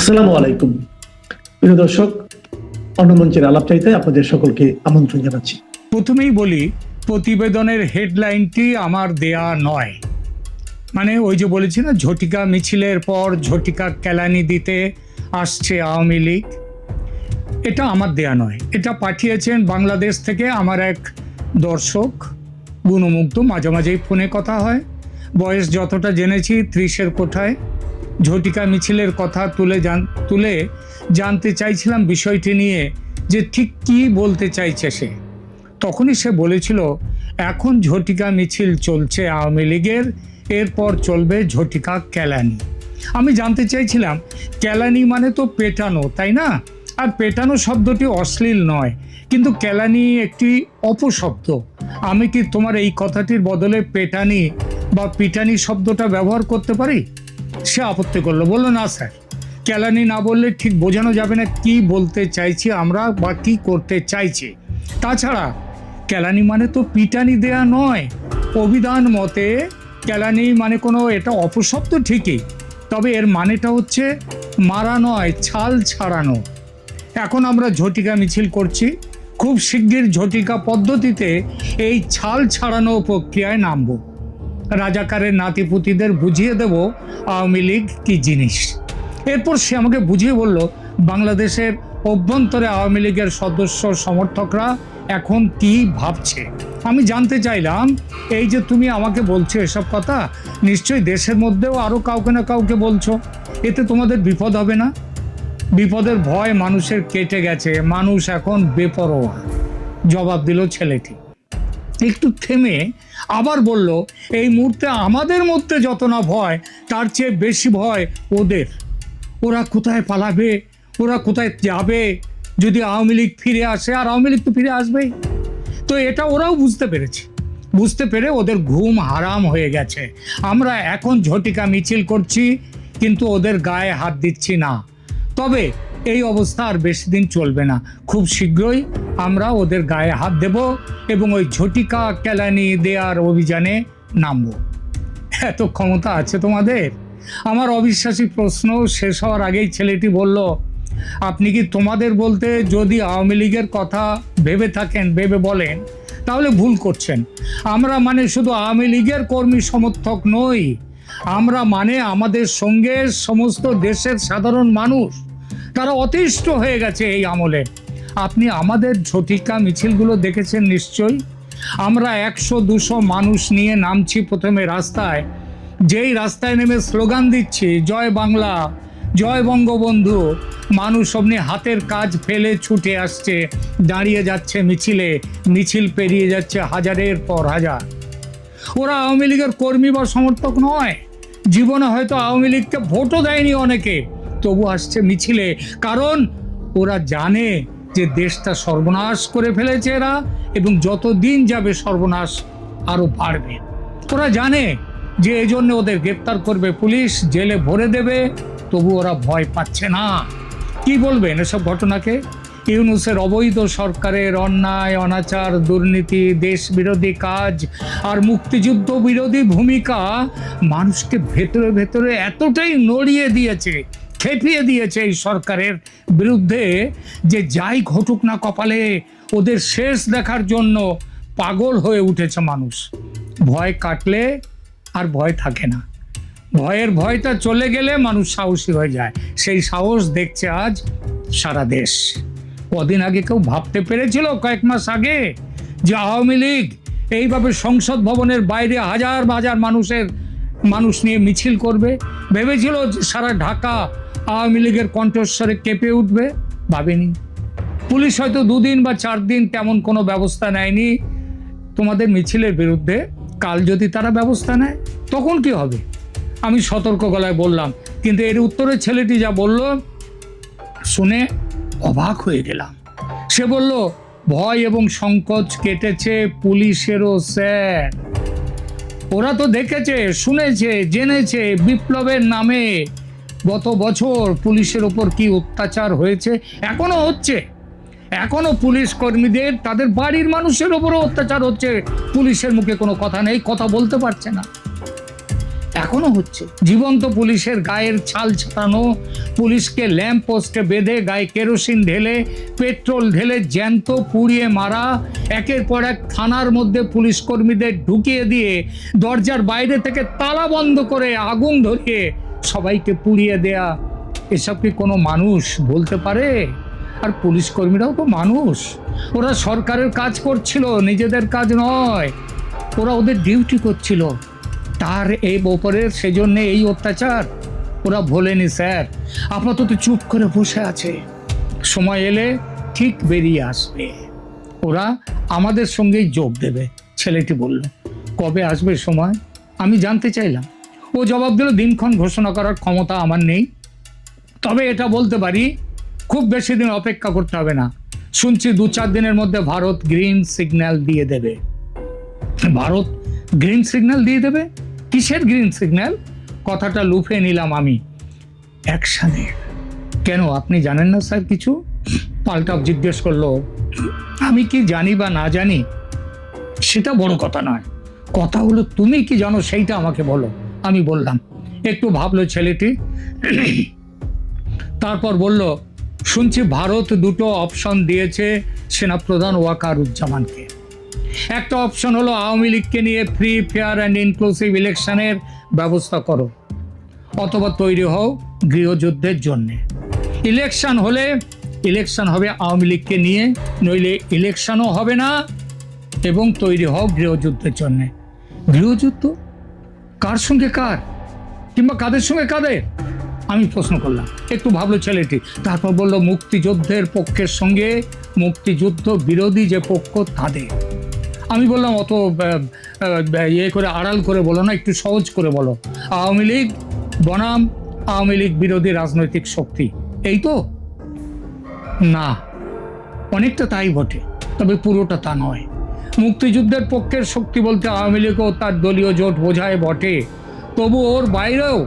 আসসালামু আলাইকুম প্রিয় দর্শক, অন্য মঞ্চের আলাপচারিতায় আপনাদের সকলকে আমন্ত্রণ জানাচ্ছি। প্রথমেই বলি, প্রতিবেদনের হেডলাইনটি আমার দেয়া নয়। মানে ওই যে বলেছি না, ঝটিকা মিছিলের পর ঝটিকা কেলানি দিতে আসছে আওয়ামী লীগ, এটা আমার দেয়া নয়। এটা পাঠিয়েছেন বাংলাদেশ থেকে আমার এক দর্শক, গুণমুগ্ধ, মাঝে মাঝেই ফোনে কথা হয়। বয়স যতটা জেনেছি 30-এর কোঠায়। ঝটিকা মিছিলের কথা তুলে জানতে চাইছিলাম বিষয়টি নিয়ে, যে ঠিক কী বলতে চাইছে সে। তখনই সে বলেছিল, এখন ঝটিকা মিছিল চলছে আওয়ামী লীগের, এরপর চলবে ঝটিকা কেলানি। আমি জানতে চাইছিলাম, কেলানি মানে তো পেটানো, তাই না? আর পেটানো শব্দটি অশ্লীল নয়, কিন্তু কেলানি একটি অপশব্দ। আমি কি তোমার এই কথাটির বদলে পেটানি বা পিটানি শব্দটা ব্যবহার করতে পারি? সে আপত্তি করলো, বললো না স্যার, কেলানি না বললে ঠিক বোঝানো যাবে না কি বলতে চাইছি আমরা বা কি করতে চাইছি। তাছাড়া কেলানি মানে তো পিটানি দেয়া নয়। অভিধান মতে কেলানি মানে কোনো, এটা অপশব্দ ঠিকই, তবে এর মানেটা হচ্ছে মারা নয়, ছাল ছাড়ানো। এখন আমরা ঝটিকা মিছিল করছি, খুব শিগগির ঝটিকা পদ্ধতিতে এই ছাল ছাড়ানো প্রক্রিয়ায় নামব। রাজাকারের নাতিপুতিদের বুঝিয়ে দেব আওয়ামী লীগ কি জিনিস। এরপর সে আমাকে বুঝিয়ে বলল, বাংলাদেশের অভ্যন্তরে আওয়ামী লীগের সদস্য সমর্থকরা এখন কি ভাবছে। আমি জানতে চাইলাম, এই যে তুমি আমাকে বলছো এসব কথা, নিশ্চয়ই দেশের মধ্যেও আরো কাউকে না কাউকে বলছো, এতে তোমাদের বিপদ হবে না? বিপদের ভয় মানুষের কেটে গেছে, মানুষ এখন বেপরোয়া, জবাব দিল ছেলেটি। একটু থেমে আবার বলল, এই মুহূর্তে আমাদের মধ্যে যত না ভয়, তার চেয়ে বেশি ভয় ওদের। ওরা কোথায় পালাবে, ওরা কোথায় যাবে যদি আওয়ামী লীগ ফিরে আসে, আর আওয়ামী লীগ তো ফিরে আসবেই। তো এটা ওরাও বুঝতে পেরে ওদের ঘুম হারাম হয়ে গেছে। আমরা এখন ঝটিকা মিছিল করছি, কিন্তু ওদের গায়ে হাত দিচ্ছি না। তবে এই অবস্থা আর বেশি দিন চলবে না, খুব শীঘ্রই আমরা ওদের গায়ে হাত দেব এবং ওই ঝটিকা কেলানি দেওয়ার অভিযানে নামবো। এত ক্ষমতা আছে তোমাদের? আমার অবিশ্বাসী প্রশ্ন শেষ হওয়ার আগেই ছেলেটি বলল, আপনি কি তোমাদের বলতে যদি আওয়ামী লীগের কথা ভেবে বলেন, তাহলে ভুল করছেন। আমরা মানে শুধু আওয়ামী লীগের কর্মী সমর্থক নই, আমরা মানে আমাদের সঙ্গে সমস্ত দেশের সাধারণ মানুষ, তারা অতিষ্ঠ হয়ে গেছে এই আমলে। আপনি আমাদের ঝটিকা মিছিলগুলো দেখেছেন নিশ্চয়ই। আমরা 100-200 মানুষ নিয়ে নামছি প্রথমে রাস্তায়, যেই রাস্তায় নেমে স্লোগান দিচ্ছি জয় বাংলা, জয় বঙ্গবন্ধু, মানুষ অমনি হাতের কাজ ফেলে ছুটে আসছে, দাঁড়িয়ে যাচ্ছে মিছিলে, মিছিল পেরিয়ে যাচ্ছে হাজারের পর হাজার। ওরা আওয়ামী লীগের কর্মী বা সমর্থক নয়, জীবনে হয়তো আওয়ামী লীগকে ভোটও দেয়নি অনেকে, তবু আসছে মিছিলে, কারণ ওরা জানে যে দেশটা সর্বনাশ করে ফেলেছে এরা, এবং যত দিন যাবে সর্বনাশ আরো বাড়বে। ওরা জানে যে এই জন্য ওদের গ্রেপ্তার করবে পুলিশ, জেলে ভরে দেবে, তবু ওরা ভয় পাচ্ছে না। কি বলবেন এসব ঘটনাকে? ইউনূসের অবৈধ সরকারের অন্যায়, অনাচার, দুর্নীতি, দেশ বিরোধী কাজ আর মুক্তিযুদ্ধ বিরোধী ভূমিকা মানুষকে ভেতরে ভেতরে এতটাই নড়িয়ে দিয়েছে, খেপিয়ে দিয়েছে এই সরকারের বিরুদ্ধে, যে যাই ঘটুক না কপালে, ওদের শেষ দেখার জন্য পাগল হয়ে উঠেছে মানুষ। ভয় কাটলে আর ভয় থাকে না, ভয়টা চলে গেলে মানুষ সাহসী হয়ে যায়। সেই সাহস দেখছে আজ সারা দেশ। কদিন আগে কেউ ভাবতে পেরেছিল, কয়েক মাস আগে, যে আওয়ামী লীগ এইভাবে সংসদ ভবনের বাইরে হাজার হাজার মানুষ নিয়ে মিছিল করবে? ভেবেছিল যে সারা ঢাকা আওয়ামী লীগের কণ্ঠস্বরে কেঁপে উঠবে? ভাবেনি। পুলিশ হয়তো 2 দিন বা 4 দিন তেমন কোনো ব্যবস্থা নেয়নি তোমাদের মিছিলের বিরুদ্ধে। কাল যদি তারা ব্যবস্থা নেয়, তখন কি হবে? আমি সতর্ক গলায় বললাম, কিন্তু এর উত্তরে ছেলেটি যা বলল শুনে অবাক হয়ে গেলাম। সে বলল, ভয় এবং সংকোচ কেটেছে পুলিশেরও স্যার। ওরা তো দেখেছে, শুনেছে, জেনেছে বিপ্লবের নামে গত বছর পুলিশের ওপর কি অত্যাচার হয়েছে, এখনো হচ্ছে। এখনো পুলিশ কর্মীদের, তাদের বাড়ির মানুষের ওপরও অত্যাচার হচ্ছে। পুলিশের মুখে কোনো কথা নেই, কথা বলতে পারছে না। এখনো হচ্ছে। জীবন্ত পুলিশের গায়ের ছাল ছাটানো, পুলিশকে ল্যাম্প পোস্টে বেঁধে গায়ে কেরোসিন ঢেলে, পেট্রোল ঢেলে জ্যান্ত পুড়িয়ে মারা, একের পর এক থানার মধ্যে পুলিশ কর্মীদের ঢুকিয়ে দিয়ে দরজার বাইরে থেকে তালা বন্ধ করে আগুন ধরিয়ে সবাইকে পুড়িয়ে দেয়া, এসব কি কোনো মানুষ বলতে পারে? আর পুলিশ কর্মীরাও তো মানুষ, ওরা সরকারের কাজ করছিল, নিজেদের কাজ নয়, ওরা ওদের ডিউটি করছিল। তার এই ওপরে সেজন্য এই অত্যাচার ওরা ভোলেনি স্যার, আপাতত চুপ করে বসে আছে, সময় এলে ঠিক বেরিয়ে আসবে, ওরা আমাদের সঙ্গেই যোগ দেবে। ছেলেটি বলল, কবে আসবে সময়? আমি জানতে চাইলাম। ও জবাব দিল, দিনক্ষণ ঘোষণা করার ক্ষমতা আমার নেই, তবে এটা বলতে পারি খুব বেশি দিন অপেক্ষা করতে হবে না। শুনছি 2-4 দিনের মধ্যে ভারত গ্রিন সিগন্যাল দিয়ে দেবে। ভারত গ্রিন সিগন্যাল দিয়ে দেবে? কিসের গ্রিন সিগন্যাল? কথাটা লুফে নিলাম আমি। অ্যাকশনের। কেন, আপনি জানেন না স্যার কিছু? পাল্টা জিজ্ঞেস করলো। আমি কি জানি বা না জানি সেটা বড় কথা নয়, কথা হলো তুমি কি জানো সেইটা আমাকে বলো। আমি বললাম। একটু ভাবলো ছেলেটি, তারপর বলল, শুনছি ভারত 2টো অপশন দিয়েছে সেনাপ্রধান ওয়াকারুজ্জামানকে। একটা অপশন হলো আওয়ামী লীগকে নিয়ে ফ্রি, ফেয়ার অ্যান্ড ইনক্লুসিভ ইলেকশনের ব্যবস্থা করো, অথবা তৈরি হও গৃহযুদ্ধের জন্যে। ইলেকশন হলে ইলেকশন হবে আওয়ামী লীগকে নিয়ে, নইলে ইলেকশনও হবে না, এবং তৈরি হও গৃহযুদ্ধের জন্যে। গৃহযুদ্ধ? কার সঙ্গে কার, কিংবা কাদের সঙ্গে কাদের? আমি প্রশ্ন করলাম। একটু ভাবলো ছেলেটি, তারপর বলল, মুক্তিযুদ্ধের পক্ষের সঙ্গে মুক্তিযুদ্ধ বিরোধী যে পক্ষ তাদের। আমি বললাম, অত ইয়ে করে আড়াল করে বলো না, একটু সহজ করে বলো। আওয়ামী লীগ বনাম আওয়ামী লীগ বিরোধী রাজনৈতিক শক্তি, এই তো? না, অনেকটা তাই বটে, তবে পুরোটা তা নয়। মুক্তিযুদ্ধের পক্ষের শক্তি বলতে আওয়ামী লীগও তার দলীয় জোট বোঝায় বটে, তবু ওর বাইরেও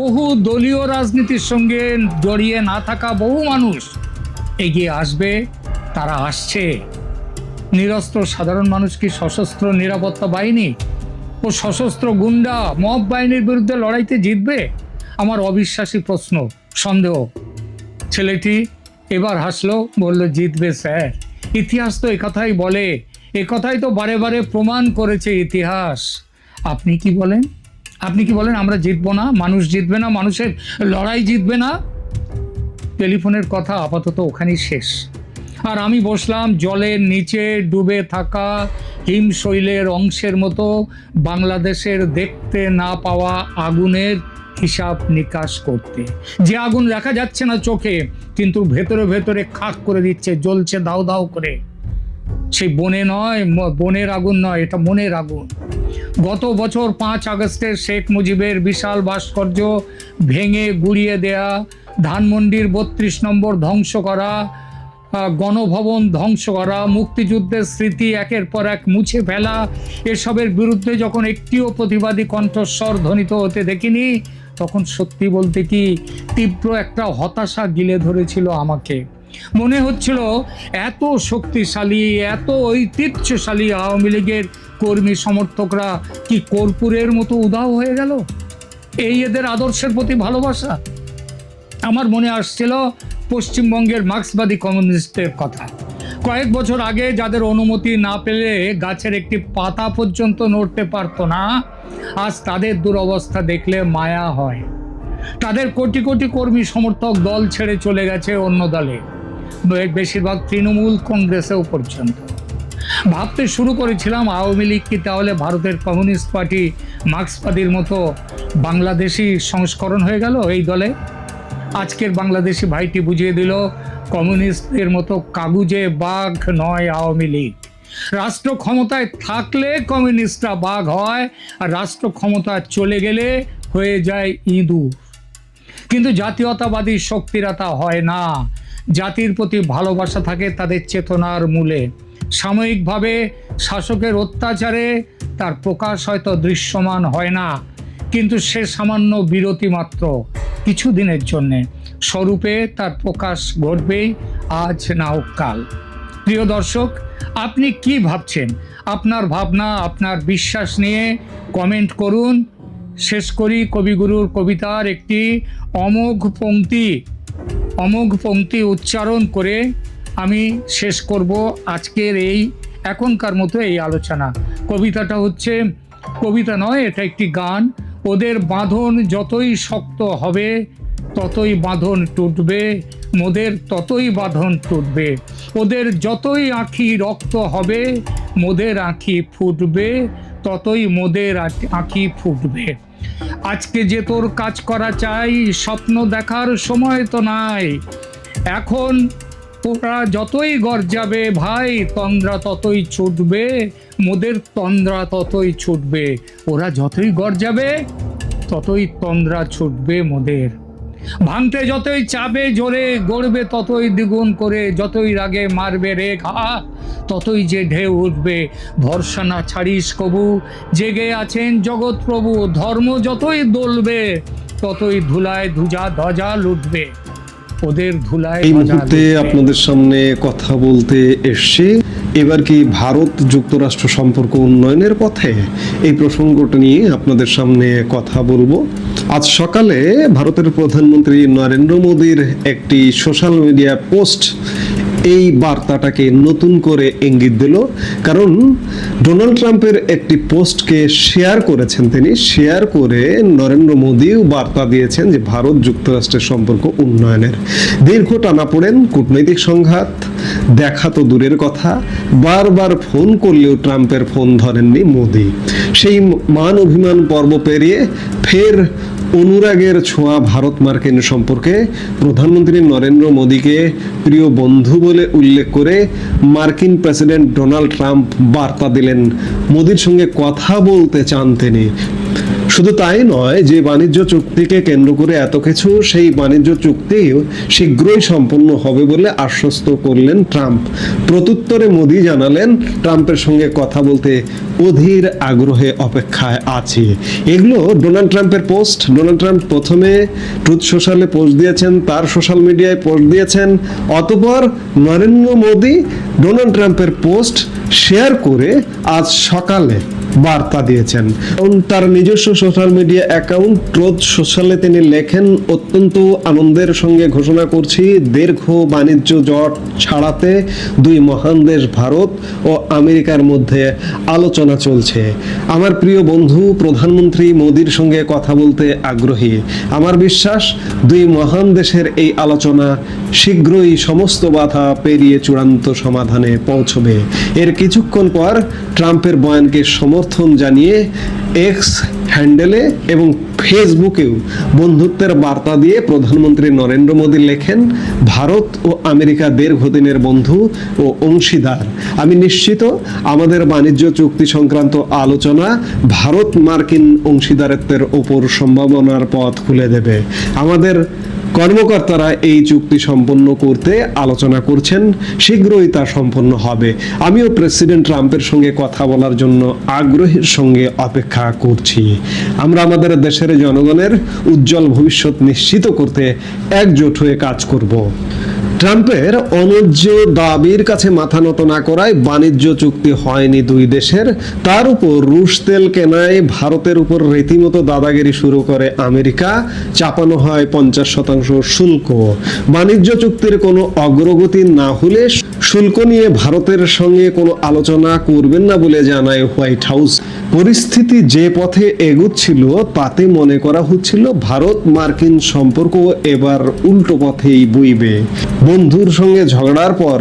বহু দলীয় রাজনীতির সঙ্গে জড়িয়ে না থাকা বহু মানুষ এগিয়ে আসবে। তারা আসছে। নিরস্ত্র সাধারণ মানুষ কি সশস্ত্র নিরাপত্তা বাহিনী ও সশস্ত্র গুন্ডা মব বাহিনীর বিরুদ্ধে লড়াইতে জিতবে? আমার অবিশ্বাসী প্রশ্ন, সন্দেহ। ছেলেটি এবার হাসলো, বলল, জিতবে স্যার, ইতিহাস তো একথাই বলে, একথাই তো বারে বারে প্রমাণ করেছে ইতিহাস। আপনি কি বলেন? আপনি কি বলেন আমরা জিতবো না, মানুষ জিতবে না, মানুষের লড়াই জিতবে না? টেলিফোনের কথা আপাতত ওখানেই শেষ। আর আমি বসলাম জলের নিচে ডুবে থাকা হিমশৈলের অংশের মতো বাংলাদেশের দেখতে না পাওয়া আগুনের হিসাব নিকাশ করতে। যে আগুন দেখা যাচ্ছে না চোখে, কিন্তু ভেতরে ভেতরে খাক করে দিচ্ছে, জ্বলছে দাউ দাউ করে। সেই বনে নয়, বনের আগুন নয়, এটা মনের আগুন। গত বছর 5 আগস্টের শেখ মুজিবের বিশাল ভাস্কর্য ভেঙে গুড়িয়ে দেয়া, ধানমন্ডির 32 নম্বর ধ্বংস করা, গণভবন ধ্বংস করা, মুক্তিযুদ্ধের স্মৃতি একের পর এক মুছে ফেলা, এসবের বিরুদ্ধে যখন একটিও প্রতিবাদী কণ্ঠস্বর ধ্বনিত হতে দেখিনি, তখন সত্যি বলতে কি তীব্র একটা হতাশা গিলে ধরেছিল আমাকে। মনে হচ্ছিল এত শক্তিশালী, এত ঐতিহ্যশালী আওয়ামী লীগের কর্মী সমর্থকরা কি কর্পূরের মতো উধাও হয়ে গেল। এই এদের আদর্শের প্রতি ভালোবাসা। আমার মনে আসছিল পশ্চিমবঙ্গের মার্ক্সবাদী কমিউনিস্টের কথা। কয়েক বছর আগে যাদের অনুমতি না পেলে গাছের একটি পাতা পর্যন্ত নড়তে পারতো না, আজ তাদের দুরবস্থা দেখলে মায়া হয়। তাদের কোটি কোটি কর্মী সমর্থক দল ছেড়ে চলে গেছে অন্য দলে, বেশিরভাগ তৃণমূল, কংগ্রেসেও পর্যন্ত। ভাবতে শুরু করেছিলাম আওয়ামী লীগ কি তাহলে ভারতের কমিউনিস্ট পার্টি মার্ক্সবাদীর মতো বাংলাদেশি সংস্করণ হয়ে গেল এই দলে। আজকের বাংলাদেশি ভাইটি বুঝিয়ে দিল, কমিউনিস্টদের মতো কাগুজে বাঘ নয় আওয়ামী লীগ। রাষ্ট্র ক্ষমতায় থাকলে কমিউনিস্টরা বাঘ হয়, আর রাষ্ট্র ক্ষমতা চলে গেলে হয়ে যায় ইঁদুর। কিন্তু জাতীয়তাবাদী শক্তিরা তা হয় না। জাতির প্রতি ভালোবাসা থাকে তাদের চেতনার মূলে। সাময়িকভাবে শাসকের অত্যাচারে তার প্রকাশ হয়তো দৃশ্যমান হয় না, কিন্তু সে সামান্য বিরতি মাত্র, কিছুদিনের জন্যে। স্বরূপে তার প্রকাশ ঘটবেই, আজ না হোক কাল। প্রিয় দর্শক, আপনি কি ভাবছেন? আপনার ভাবনা, আপনার বিশ্বাস নিয়ে কমেন্ট করুন। শেষ করি কবিগুরুর কবিতার একটি অমোঘ পংক্তি উচ্চারণ করে আমি শেষ করব আজকের এই এখনকার মতো এই আলোচনা। কবিতাটা হচ্ছে, কবিতা নয়, এটা একটি গান। ওদের বাঁধন যতই শক্ত হবে ততই বাঁধন টুটবে, মোদের ততই বাঁধন টুটবে। ওদের যতই আঁখি রক্ত হবে মোদের আঁখি ফুটবে, ততই মোদের আঁখি ফুটবে। আজকে যে তোর কাজ করা চাই, স্বপ্ন দেখার সময় তো নাই। এখন ওরা যতই গর্জাবে ভাই, তন্দ্রা ততই ছুটবে, মোদের তন্দ্রা ততই ছুটবে। ওরা যতই গর্জাবে ততই তন্দ্রা ছুটবে মোদের। ভাঙতে যতই চাবে জোরে, গড়বে ততই দ্বিগুণ করে, যতই রাগে মারবে রে ঘা ততই যে ঢেউ উঠবে। ভরসা না ছাড়িস কবু, জেগে আছেন জগৎ প্রভু। ধর্ম যতই দলবে ততই ধুলায় ধ্বজা লুটবে, ওদের ধুলায় এই ধ্বজা মুহূর্তে লুটবে। আপনাদের সামনে কথা বলতে এসছি এবার কি ভারত যুক্তরাষ্ট্র সম্পর্ক উন্নয়নের পথে, এই প্রসঙ্গটা নিয়ে আপনাদের সামনে কথা বলবো। আজ সকালে ভারতের প্রধানমন্ত্রী নরেন্দ্র মোদীর একটি সোশ্যাল মিডিয়া পোস্ট এই বার্তাটাকে নতুন করে ইঙ্গিত দিল। কারণ ডোনাল্ড ট্রাম্পের একটি পোস্টকে শেয়ার করেছেন তিনি, শেয়ার করে নরেন্দ্র মোদীও বার্তা দিয়েছেন যে ভারত যুক্তরাষ্ট্রের সম্পর্ক উন্নয়নের। দীর্ঘ টানাপোড়েন, কূটনৈতিক সংঘাত, দেখা তো দূরের কথা, বারবার ফোন করলেও ট্রাম্পের ফোন ধরেননি মোদী। সেই মান অভিমান পর্ব পেরিয়ে ফের অনুরাগের ছোঁয়া ভারত মার্কিন সম্পর্কে প্রধানমন্ত্রী নরেন্দ্র মোদীকে প্রিয় বন্ধু বলে উল্লেখ করে মার্কিন প্রেসিডেন্ট ডোনাল্ড ট্রাম্প বার্তা দিলেন, মোদীর সঙ্গে কথা বলতে চান তিনি। শুধু তাই নয়, যে বাণিজ্য চুক্তিকে কেন্দ্র করে এত কিছু, সেই বাণিজ্য চুক্তিও শীঘ্রই সম্পন্ন হবে বলে আশ্বস্ত করলেন ট্রাম্প। প্রত্যুত্তরে মোদী জানালেন ট্রাম্পের সঙ্গে কথা বলতে অধীর আগ্রহে অপেক্ষায় আছে। এগুলো ডোনাল্ড ট্রাম্পের পোস্ট। ডোনাল্ড ট্রাম্প প্রথমে ট্রুথ সোশ্যালে পোস্ট দিয়েছেন, তার সোশ্যাল মিডিয়ায় পোস্ট দিয়েছেন, অতঃপর নরেন্দ্র মোদী ডোনাল্ড ট্রাম্পের পোস্ট শেয়ার করে আজ সকালে বার্তা দিয়েছেন। তার নিজস্ব সোশ্যাল মিডিয়া অ্যাকাউন্ট ট্রুথ সোশ্যালে তিনি লেখেন, অত্যন্ত আনন্দের সঙ্গে ঘোষণা করছি, দীর্ঘ বাণিজ্য জট ছাড়াতে দুই মহান দেশ ভারত ও আমেরিকার মধ্যে আলোচনা চলছে। আমার প্রিয় বন্ধু প্রধানমন্ত্রী মোদীর সঙ্গে কথা বলতে আগ্রহী। আমার বিশ্বাস দুই মহান দেশের এই আলোচনা শীঘ্রই সমস্ত বাধা পেরিয়ে চূড়ান্ত সমাধানে পৌঁছবে। এর কিছুক্ষণ পর ট্রাম্পের বয়ানকে সমর্থন জানিয়ে এক্স হ্যান্ডেলে এবং ফেসবুকেও বন্ধুত্বের বার্তা দিয়ে প্রধানমন্ত্রী নরেন্দ্র মোদী লেখেন, ভারত ও আমেরিকা দীর্ঘদিনের বন্ধু ও অংশীদার। আমি নিশ্চিত আমাদের বাণিজ্য চুক্তি সংক্রান্ত আলোচনা ভারত মার্কিন অংশীদারত্বের ওপর সম্ভাবনার পথ খুলে দেবে। আমাদের কর্মকর্তারা এই চুক্তি সম্পন্ন করতে আলোচনা করছেন, শীঘ্রই তা সম্পন্ন হবে। আমিও প্রেসিডেন্ট ট্রাম্পের সঙ্গে কথা বলার জন্য আগ্রহের সঙ্গে অপেক্ষা করছি। আমরা আমাদের দেশের জনগণের উজ্জ্বল ভবিষ্যৎ নিশ্চিত করতে একজোট হয়ে কাজ করব। ট্রাম্পের অন্যায্য দাবির কাছে মাথা নত না করায় বাণিজ্য চুক্তি হয়নি দুই দেশের। তার উপর রুশ তেল কেনায় ভারতের উপর রীতিমতো দাদাগিরি শুরু করে আমেরিকা, চাপানো হয় 50% শুল্ক। বাণিজ্য চুক্তির কোনো অগ্রগতি না হলে শুল্ক নিয়ে ভারতের সঙ্গে কোনো আলোচনা করবেন না বলে জানায় হোয়াইট হাউস। পরিস্থিতি যে পথে এগুচ্ছিল তাতে মনে করা হচ্ছিল ভারত মার্কিন সম্পর্ক এবার উল্টো পথেই বইবে। বন্ধুর সঙ্গে ঝগড়ার পর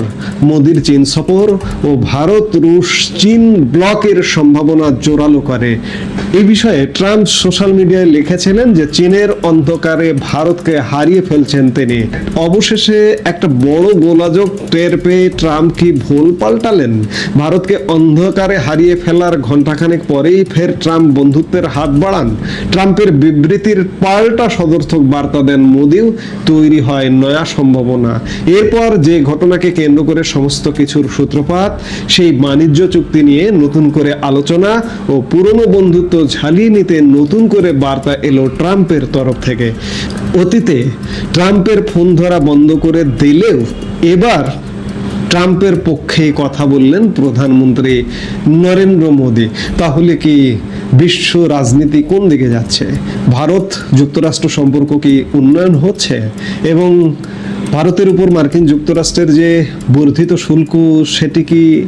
মোদীর চীন সফর ও ভারত রুশ চীন ব্লকের সম্ভাবনা জোরালো করে। এই বিষয়ে ট্রাম্প সোশ্যাল মিডিয়ায় লিখেছিলেন যে চীনের অন্ধকারে ভারতকে হারিয়ে ফেলছেন তিনি। অবশেষে একটা বড় গোলযোগ টের পেয়ে ট্রাম্প কি ভুল পাল্টালেন? ভারতকে অন্ধকারে হারিয়ে ফেলার ঘণ্টাখানেক পরেই ফের ট্রাম্প বন্ধুত্বের হাত বাড়ান। ট্রাম্পের বিবৃতির পাল্টা সদর্থক বার্তা দেন মোদিও, তৈরি হয় নয়া সম্ভাবনা। এরপর যে ঘটনাকে কেন্দ্র করে সমস্ত কিছুর সূত্রপাত, সেই বাণিজ্য চুক্তি নিয়ে নতুন করে আলোচনা ও পুরনো বন্ধুত্ব ঝালিয়ে নিতে নতুন করে বার্তা এলো ট্রাম্পের তরফ থেকে। অতীতে ট্রাম্পের ফোন ধরা বন্ধ করে দিলেও এবার ট্রাম্পের পক্ষে কথা বললেন প্রধানমন্ত্রী নরেন্দ্র মোদী। তাহলে কি বিশ্ব রাজনীতি কোন দিকে যাচ্ছে, ভারত যুক্তরাষ্ট্র সম্পর্ক কি উন্নয়ন হচ্ছে, এবং ভারতের উপর মার্কিন যুক্তরাষ্ট্রের যে বর্ধিত শুল্ক সেটি কি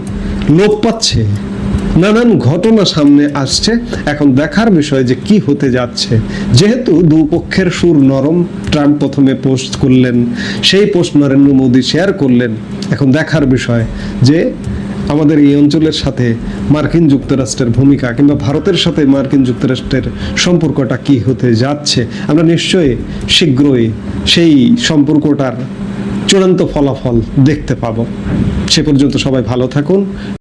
লোপ পাচ্ছে। নানান ঘটনা সামনে আসছে। এখন দেখার বিষয় যে কি হতে যাচ্ছে। যেহেতু দুপক্ষের সুর নরম, ট্রাম্প প্রথমে পোস্ট করলেন, সেই পোস্ট নরেন্দ্র মোদী শেয়ার করলেন। এখন দেখার বিষয় যে আমাদের এই অঞ্চলের সাথে মার্কিন যুক্তরাষ্ট্রের ভূমিকা কিংবা ভারতের সাথে মার্কিন যুক্তরাষ্ট্রের সম্পর্কটা কি হতে যাচ্ছে। আমরা নিশ্চয়ই শীঘ্রই সেই সম্পর্কটার চূড়ান্ত ফলাফল দেখতে পাবো। সে পর্যন্ত সবাই ভালো থাকুন।